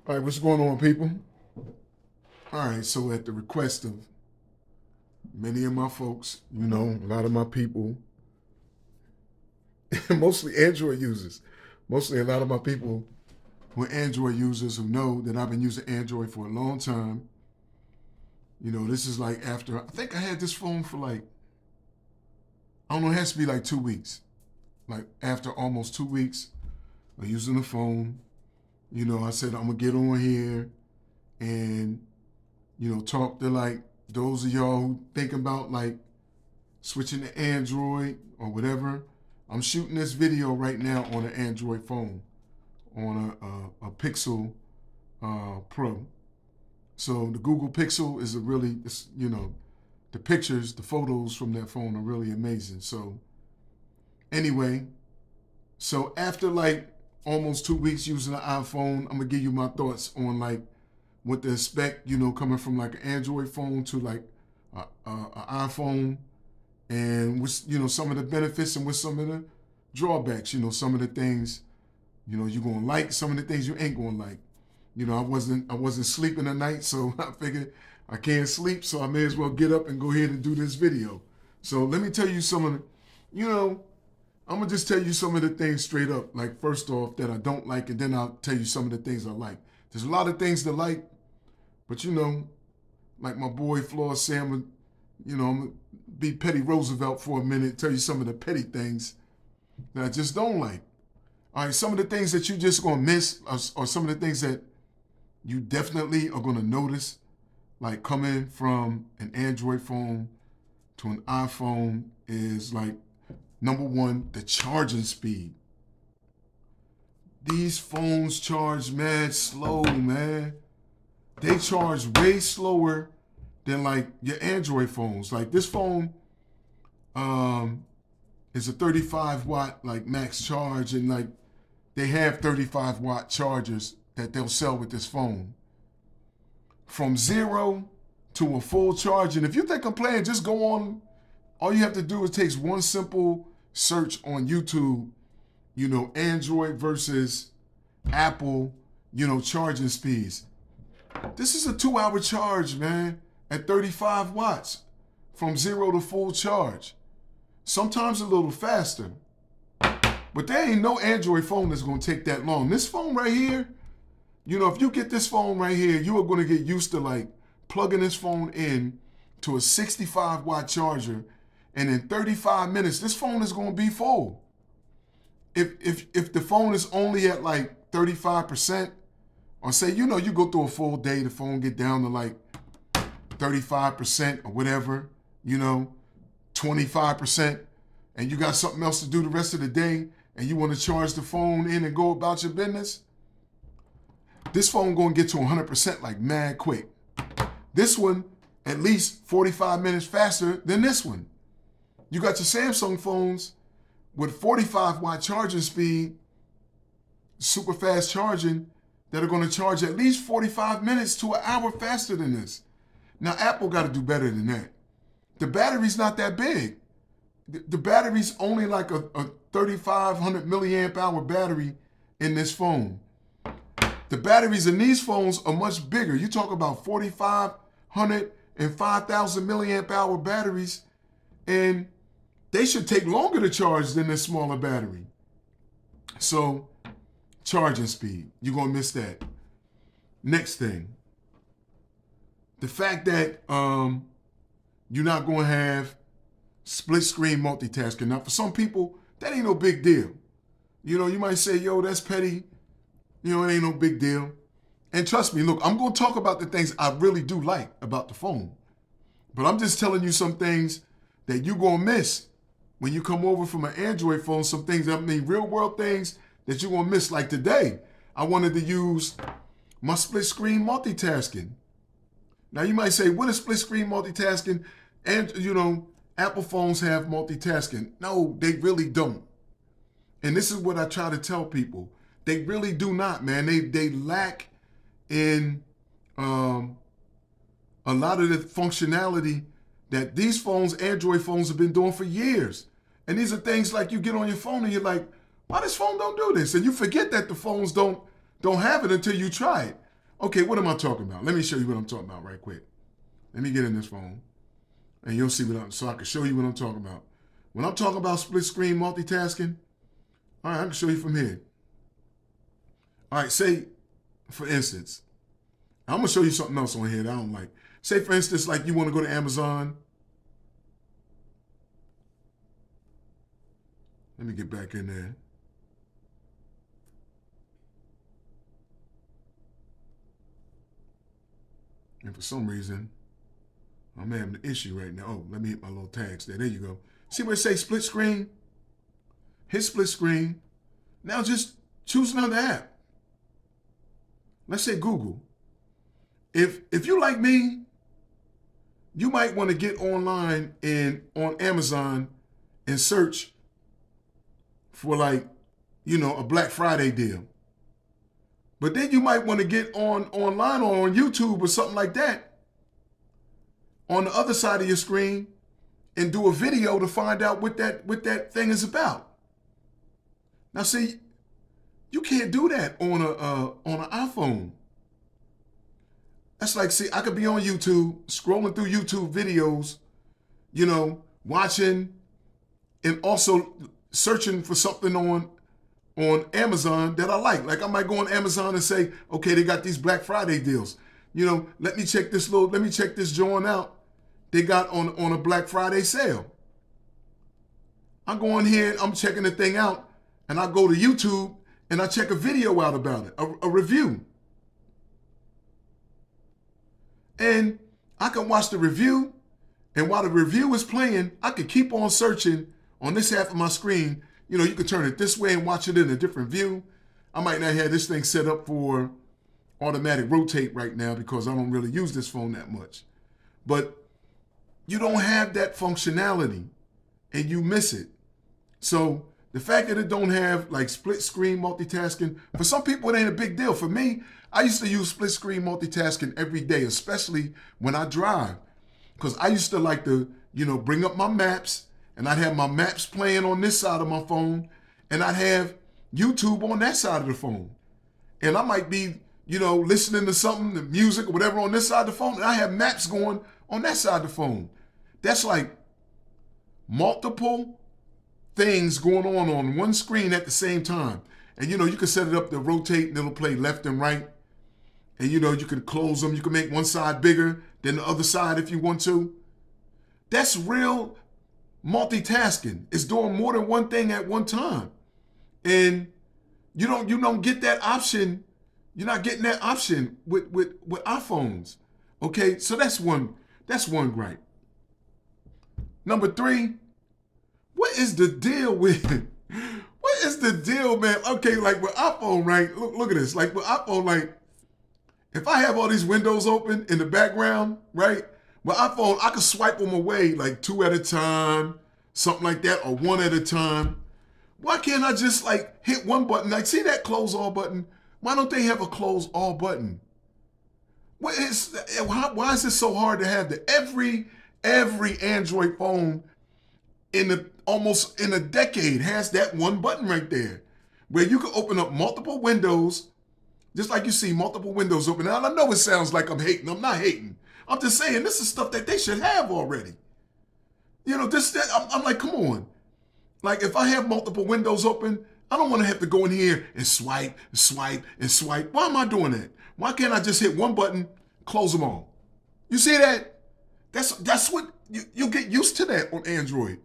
All right, what's going on, people? All right, so at the request of many of my folks, a lot of my people, mostly Android users, mostly a lot of my people who are Android users who know that I've been using Android for a long time. This is like after, I think I had this phone for like, I don't know, it has to be like 2 weeks. Like after almost 2 weeks of using the phone, I said, I'm going to get on here and talk to like those of y'all who think about like switching to Android or whatever. I'm shooting this video right now on an Android phone, on a Pixel Pro. So the Google Pixel is the pictures, the photos from that phone are really amazing. So anyway, so after like almost 2 weeks using the iPhone, I'm gonna give you my thoughts on like what to expect, coming from like an Android phone to like an iPhone, and what's some of the benefits and what's some of the drawbacks. Some of the things you're gonna like, some of the things you ain't gonna like. I wasn't sleeping at night, so I figured I can't sleep, so I may as well get up and go ahead and do this video. So let me tell you some of the, I'm gonna just tell you some of the things straight up. Like first off, that I don't like, and then I'll tell you some of the things I like. There's a lot of things to like, but like my boy Floyd Sam, I'm gonna be Petty Roosevelt for a minute, tell you some of the petty things that I just don't like. All right, some of the things that you just gonna miss, or some of the things that you definitely are gonna notice, like coming from an Android phone to an iPhone, is like number one, the charging speed. These phones charge mad slow, man. They charge way slower than like your Android phones. Like this phone is a 35 watt like max charge, and like they have 35-watt chargers that they'll sell with this phone. From zero to a full charge. And if you think I'm playing, just go on. All you have to do is take one simple search on YouTube, Android versus Apple, charging speeds. This is a 2-hour charge, man, at 35 watts from zero to full charge. Sometimes a little faster. But there ain't no Android phone that's going to take that long. This phone right here, if you get this phone right here, you are going to get used to like plugging this phone in to a 65-watt charger, and in 35 minutes, this phone is going to be full. If the phone is only at like 35%, or say, you go through a full day, the phone get down to like 35% or whatever, 25%, and you got something else to do the rest of the day, and you want to charge the phone in and go about your business, this phone going to get to 100% like mad quick. This one, at least 45 minutes faster than this one. You got your Samsung phones with 45-watt charging speed, super fast charging, that are going to charge at least 45 minutes to an hour faster than this. Now, Apple got to do better than that. The battery's not that big. The battery's only like a 3,500 milliamp hour battery in this phone. The batteries in these phones are much bigger. You talk about 4,500 and 5,000 milliamp hour batteries, and they should take longer to charge than this smaller battery. So, charging speed, you're going to miss that. Next thing, the fact that you're not going to have split screen multitasking. Now, for some people, that ain't no big deal. You might say, yo, that's petty. It ain't no big deal. And trust me, look, I'm going to talk about the things I really do like about the phone. But I'm just telling you some things that you're going to miss when you come over from an Android phone. Some things, real world things that you're going to miss. Like today, I wanted to use my split screen multitasking. Now, you might say, what is split screen multitasking? And, Apple phones have multitasking. No, they really don't. And this is what I try to tell people. They really do not, man. They lack in a lot of the functionality that these phones, Android phones, have been doing for years. And these are things like you get on your phone and you're like, why this phone don't do this? And you forget that the phones don't have it until you try it. Okay, what am I talking about? Let me show you what I'm talking about right quick. Let me get in this phone, and you'll see so I can show you what I'm talking about. When I'm talking about split screen multitasking, all right, I can show you from here. All right, say, for instance, I'm going to show you something else on here that I don't like. Say, for instance, like you want to go to Amazon. Let me get back in there. And for some reason, I'm having an issue right now. Oh, let me hit my little tags there. There you go. See where it says split screen? Hit split screen. Now just choose another app. Let's say Google. If you like me, you might want to get online and on Amazon and search for like, a Black Friday deal. But then you might want to get online or on YouTube or something like that on the other side of your screen and do a video to find out what that thing is about. Now see, you can't do that on an iPhone. That's like, see, I could be on YouTube, scrolling through YouTube videos, watching and also searching for something on Amazon that I like. Like I might go on Amazon and say, okay, they got these Black Friday deals. Let me check this joint out. They got on a Black Friday sale. I go on here, I'm checking the thing out, and I go to YouTube and I check a video out about it, a review. And I can watch the review, and while the review is playing, I can keep on searching on this half of my screen. You can turn it this way and watch it in a different view. I might not have this thing set up for automatic rotate right now because I don't really use this phone that much. But you don't have that functionality and you miss it. So the fact that it don't have like split screen multitasking, for some people it ain't a big deal. For me, I used to use split screen multitasking every day, especially when I drive. Because I used to like to, bring up my maps, and I'd have my maps playing on this side of my phone, and I'd have YouTube on that side of the phone. And I might be, listening to something, the music or whatever on this side of the phone, and I have maps going on that side of the phone. That's like multiple things going on one screen at the same time. And you can set it up to rotate and it'll play left and right. And you can close them. You can make one side bigger than the other side if you want to. That's real multitasking. It's doing more than one thing at one time. And you don't get that option. You're not getting that option with iPhones. Okay, so that's one gripe. Number 3, what is the deal, man? Okay, like with iPhone, right? Look at this. Like with iPhone, like if I have all these windows open in the background, right? With iPhone, I can swipe them away like 2 at a time, something like that, or 1 at a time. Why can't I just like hit one button? Like see that close all button? Why don't they have a close all button? Why is it so hard to have that? Every Android phone almost in a decade has that one button right there where you can open up multiple windows, just like you see multiple windows open. Now, I know it sounds like I'm hating. I'm not hating. I'm just saying this is stuff that they should have already. I'm like, come on. Like if I have multiple windows open, I don't want to have to go in here and swipe, swipe, and swipe. Why am I doing that? Why can't I just hit one button, close them all? You see that? That's what you'll get used to that on Android.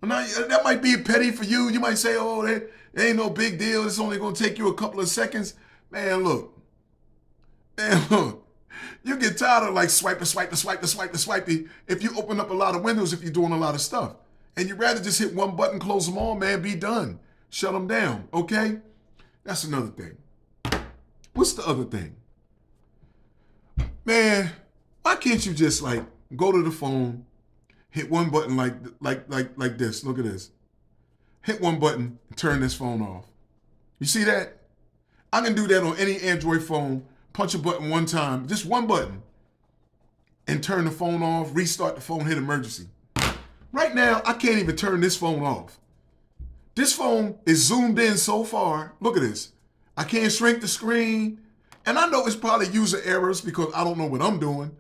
Now, that might be petty for you. You might say, oh, that ain't no big deal. It's only going to take you a couple of seconds. Man, look. You get tired of like swiping if you open up a lot of windows, if you're doing a lot of stuff. And you'd rather just hit one button, close them all, man, be done. Shut them down, okay? That's another thing. What's the other thing? Man, why can't you just like go to the phone, hit one button like this. Look at this. Hit one button and turn this phone off. You see that? I can do that on any Android phone. Punch a button one time, just one button, and turn the phone off, restart the phone, hit emergency. Right now, I can't even turn this phone off. This phone is zoomed in so far. Look at this. I can't shrink the screen. And I know it's probably user errors because I don't know what I'm doing.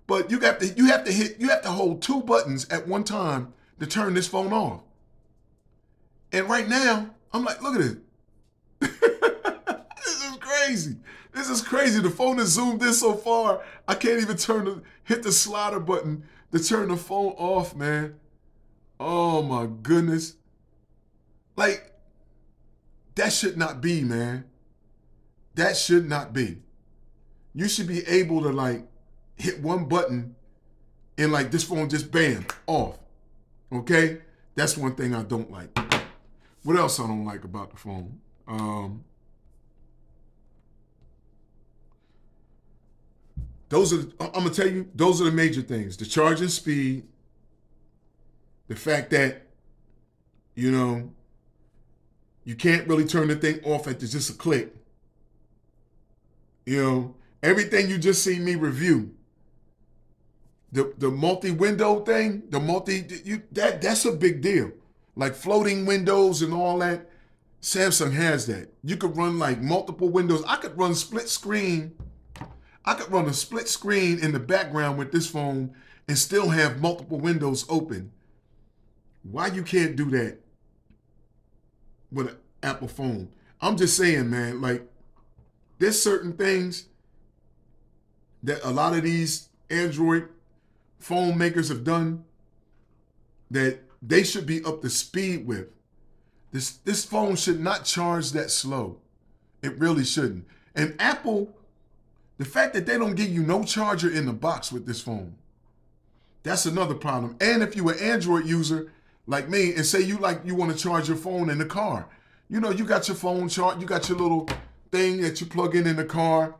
But you have to hold two buttons at one time to turn this phone off. And right now, I'm like, look at it. This is crazy. This is crazy. The phone is zoomed in so far, I can't even hit the slider button to turn the phone off, man. Oh my goodness. Like, that should not be, man. That should not be. You should be able to like hit one button and like this phone just bam, off. Okay? That's one thing I don't like. What else I don't like about the phone? I'm gonna tell you, those are the major things. The charging speed, the fact that, you know, you can't really turn the thing off at just a click. You know, everything you just seen me review. The multi-window thing, that's a big deal. Like floating windows and all that. Samsung has that. You could run like multiple windows. I could run split screen. I could run a split screen in the background with this phone and still have multiple windows open. Why you can't do that with an Apple phone? I'm just saying, man, like there's certain things that a lot of these Android phone makers have done that they should be up to speed with. This phone should not charge that slow. It really shouldn't. And Apple, the fact that they don't give you no charger in the box with this phone, that's another problem. And if you're an Android user like me and say you want to charge your phone in the car, you know, you got your phone charged, you got your little thing that you plug in the car,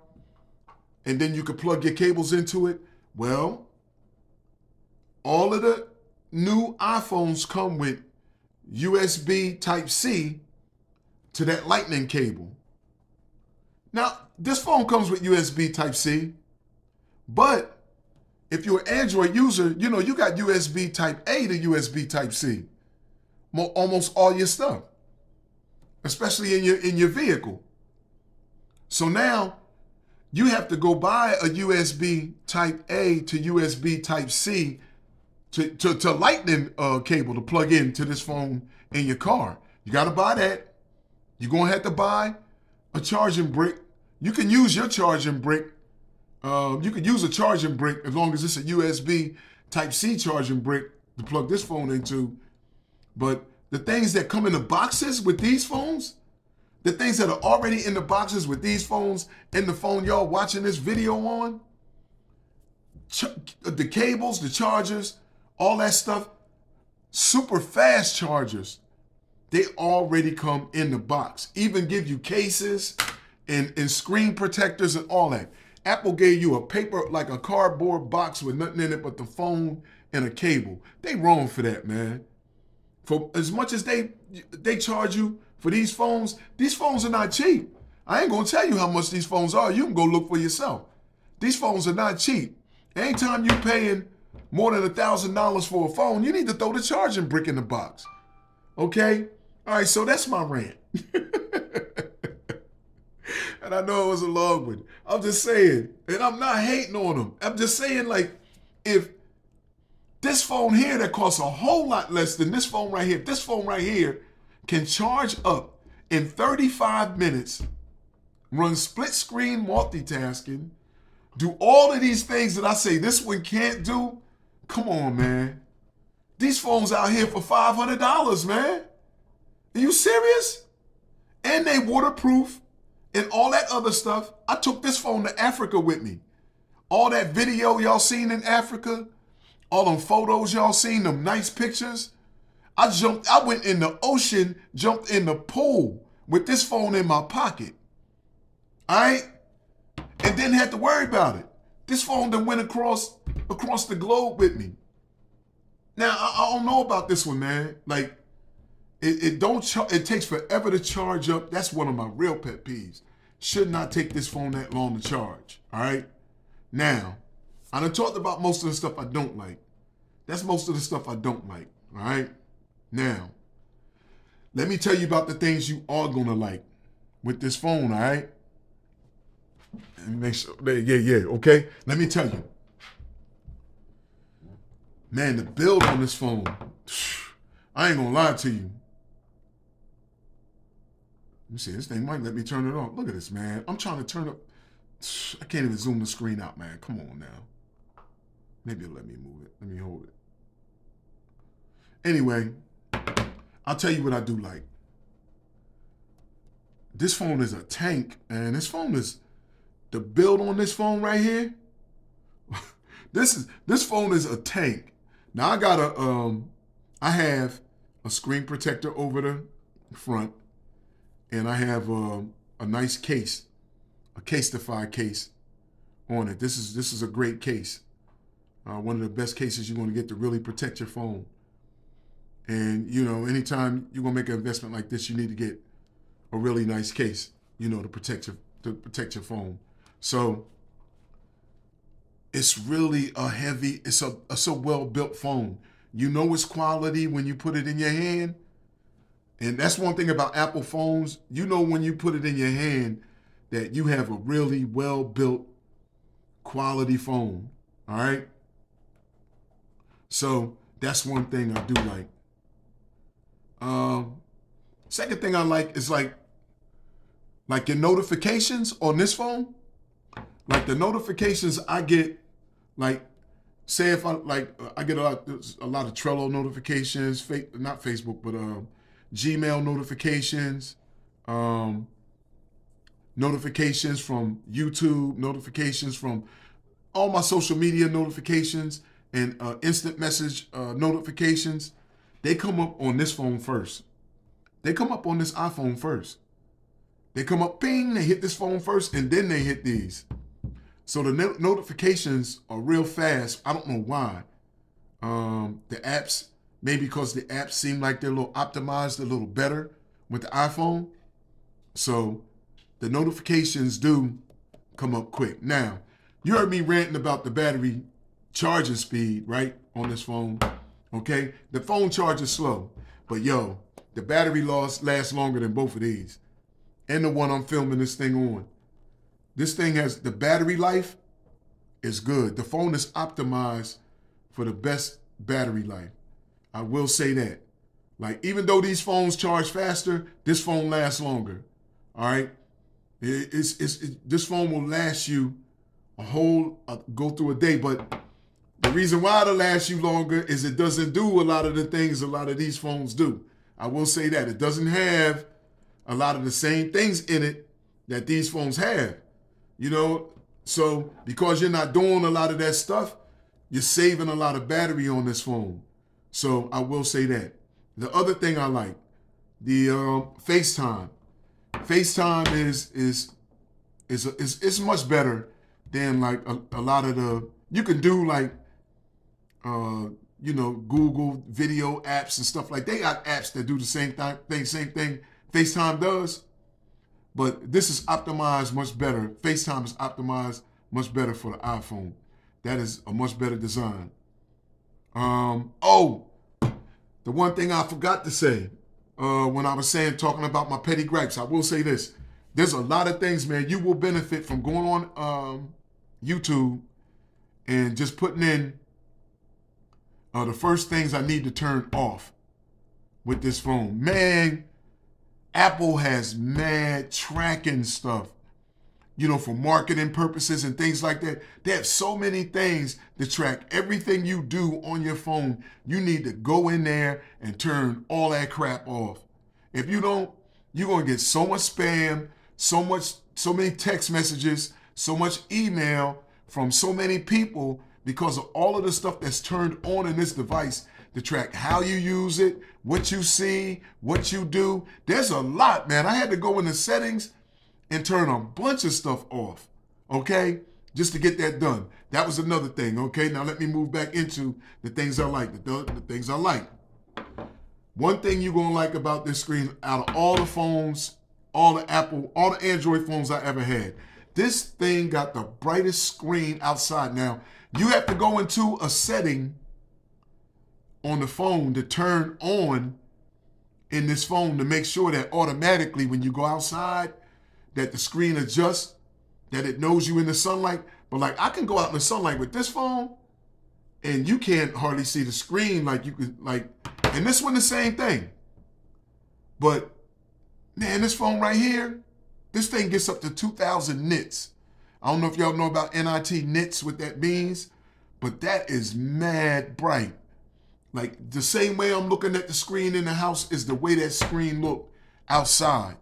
and then you can plug your cables into it. Well, all of the new iPhones come with USB Type-C to that lightning cable. Now, this phone comes with USB Type-C, but if you're an Android user, you know, you got USB Type-A to USB Type-C. Almost all your stuff, especially in your vehicle. So now you have to go buy a USB Type-A to USB Type-C to lightning cable to plug into this phone in your car. You got to buy that. You're going to have to buy a charging brick. You can use your charging brick. You can use a charging brick as long as it's a USB Type-C charging brick to plug this phone into. But the things that come in the boxes with these phones, the things that are already in the boxes with these phones and the phone y'all watching this video on, the cables, the chargers, all that stuff, super fast chargers, they already come in the box. Even give you cases and screen protectors and all that. Apple gave you a paper, like a cardboard box with nothing in it but the phone and a cable. They wrong for that, man. For as much as they charge you for these phones are not cheap. I ain't gonna tell you how much these phones are. You can go look for yourself. These phones are not cheap. Anytime you're paying more than $1,000 for a phone, you need to throw the charging brick in the box. Okay? All right, so that's my rant. And I know it was a long one. I'm just saying, and I'm not hating on them. I'm just saying, like, if this phone here that costs a whole lot less than this phone right here, this phone right here can charge up in 35 minutes, run split screen multitasking, do all of these things that I say this one can't do. Come on, man. These phones out here for $500, man. Are you serious? And they waterproof and all that other stuff. I took this phone to Africa with me. All that video y'all seen in Africa, all them photos y'all seen, them nice pictures. I went in the ocean, jumped in the pool with this phone in my pocket. All right? And didn't have to worry about it. This phone done went across the globe with me. Now, I don't know about this one, man. Like, it takes forever to charge up. That's one of my real pet peeves. Should not take this phone that long to charge, all right? Now, I done talked about most of the stuff I don't like. That's most of the stuff I don't like, all right? Now, let me tell you about the things you are going to like with this phone, all right? Let me make sure. Yeah, okay. Let me tell you. Man, the build on this phone, I ain't gonna lie to you. Let me see, this thing might let me turn it off. Look at this, man. I'm trying to turn up. I can't even zoom the screen out, man. Come on now. Maybe it'll let me move it. Let me hold it. Anyway, I'll tell you what I do like. This phone is a tank, and the build on this phone right here. This phone is a tank. Now I have a screen protector over the front, and I have a nice case, a Casetify case on it. This is a great case. One of the best cases you're going to get to really protect your phone. And, anytime you're going to make an investment like this, you need to get a really nice case, to protect your phone. So it's really it's a well-built phone. You know it's quality when you put it in your hand. And that's one thing about Apple phones. You know when you put it in your hand that you have a really well-built quality phone. All right? So that's one thing I do like. Second thing I like is like your notifications on this phone. Like the notifications I get, like say if I get a lot of Trello notifications, not Facebook, but Gmail notifications, notifications from YouTube, notifications from all my social media notifications, and instant message notifications. They come up on this phone first. They come up on this iPhone first. They come up, ping, they hit this phone first, and then they hit these. So the notifications are real fast. I don't know why. The apps, maybe because the apps seem like they're a little optimized, a little better with the iPhone. So the notifications do come up quick. Now, you heard me ranting about the battery charging speed, right, on this phone. Okay? The phone charges slow. But yo, the battery lasts longer than both of these. And the one I'm filming this thing on. This thing has, the battery life is good. The phone is optimized for the best battery life. I will say that. Like, even though these phones charge faster, this phone lasts longer. All right? This phone will last you go through a day. But the reason why it'll last you longer is it doesn't do a lot of the things a lot of these phones do. I will say that. It doesn't have a lot of the same things in it that these phones have. So because you're not doing a lot of that stuff, you're saving a lot of battery on this phone. So I will say that. The other thing I like, the FaceTime. FaceTime is much better than like a lot of the, you can do like, Google video apps and stuff like. They got apps that do the same thing FaceTime does. But this is optimized much better. FaceTime is optimized much better for the iPhone. That is a much better design. The one thing I forgot to say when I was talking about my petty gripes, I will say this. There's a lot of things, man, you will benefit from going on YouTube and just putting in the first things I need to turn off with this phone. Man, Apple has mad tracking stuff, for marketing purposes and things like that. They have so many things to track everything you do on your phone. You need to go in there and turn all that crap off. If you don't, you're going to get so much spam, so many text messages, so much email from so many people because of all of the stuff that's turned on in this device to track how you use it, what you see, what you do. There's a lot, man. I had to go into settings and turn a bunch of stuff off, okay, just to get that done. That was another thing, okay? Now let me move back into the things I like, the things I like. One thing you're going to like about this screen, out of all the phones, all the Android phones I ever had, this thing got the brightest screen outside. Now, you have to go into a setting on the phone to turn on in this phone to make sure that automatically when you go outside that the screen adjusts that it knows you in the sunlight. But like I can go out in the sunlight with this phone and you can't hardly see the screen like you could like, and this one the same thing. But man, this phone right here, this thing gets up to 2,000 nits. I don't know if y'all know about NIT nits, what that means, but that is mad bright. Like the same way I'm looking at the screen in the house is the way that screen look outside.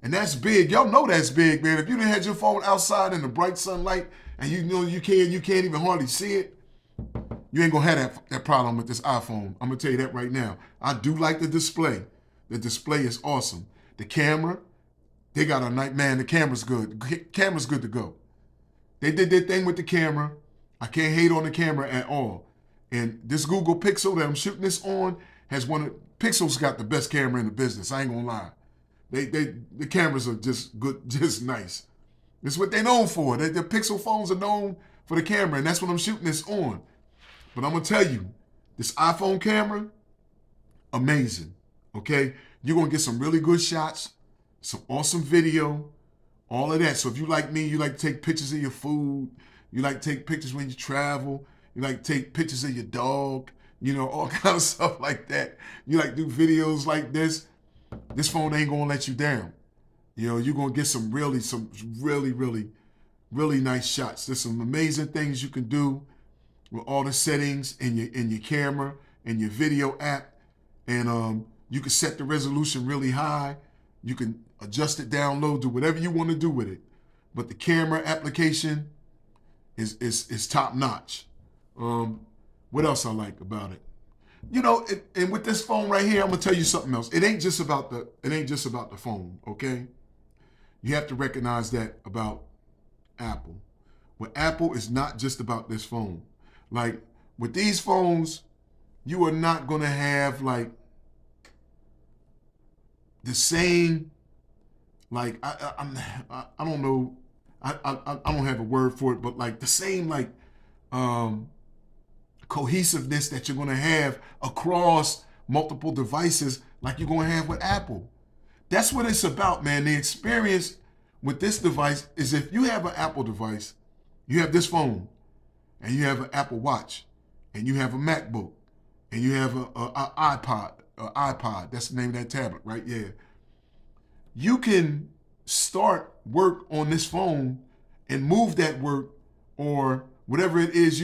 And that's big. Y'all know that's big, man. If you didn't have your phone outside in the bright sunlight and you know you can't even hardly see it, you ain't gonna have that problem with this iPhone. I'm gonna tell you that right now. I do like the display. The display is awesome. The camera, they got a night, man, the camera's good. The camera's good to go. They did their thing with the camera. I can't hate on the camera at all. And this Google Pixel that I'm shooting this on Pixel's got the best camera in the business. I ain't gonna lie. The cameras are just good, just nice. It's what they're known for. The Pixel phones are known for the camera, and that's what I'm shooting this on. But I'm gonna tell you, this iPhone camera, amazing. Okay? You're gonna get some really good shots, some awesome video, all of that. So if you like me, you like to take pictures of your food, you like to take pictures when you travel, you like to take pictures of your dog, you know, all kind of stuff like that. You like to do videos like this. This phone ain't gonna let you down. You know, you're gonna get some really nice shots. There's some amazing things you can do with all the settings in your camera and your video app. And you can set the resolution really high. You can adjust it down low, do whatever you want to do with it. But the camera application is top notch. What else I like about it? You know, and with this phone right here, I'm gonna tell you something else. It ain't just about the phone, okay? You have to recognize that about Apple. With Apple, it's not just about this phone. Like with these phones, you are not gonna have like the same. Like I don't know. I don't have a word for it, but like the same like cohesiveness that you're going to have across multiple devices like you're going to have with Apple. That's what it's about, man. The experience with this device is if you have an Apple device, you have this phone, and you have an Apple Watch, and you have a MacBook, and you have an iPod. That's the name of that tablet, right? Yeah. You can start work on this phone and move that work or whatever it is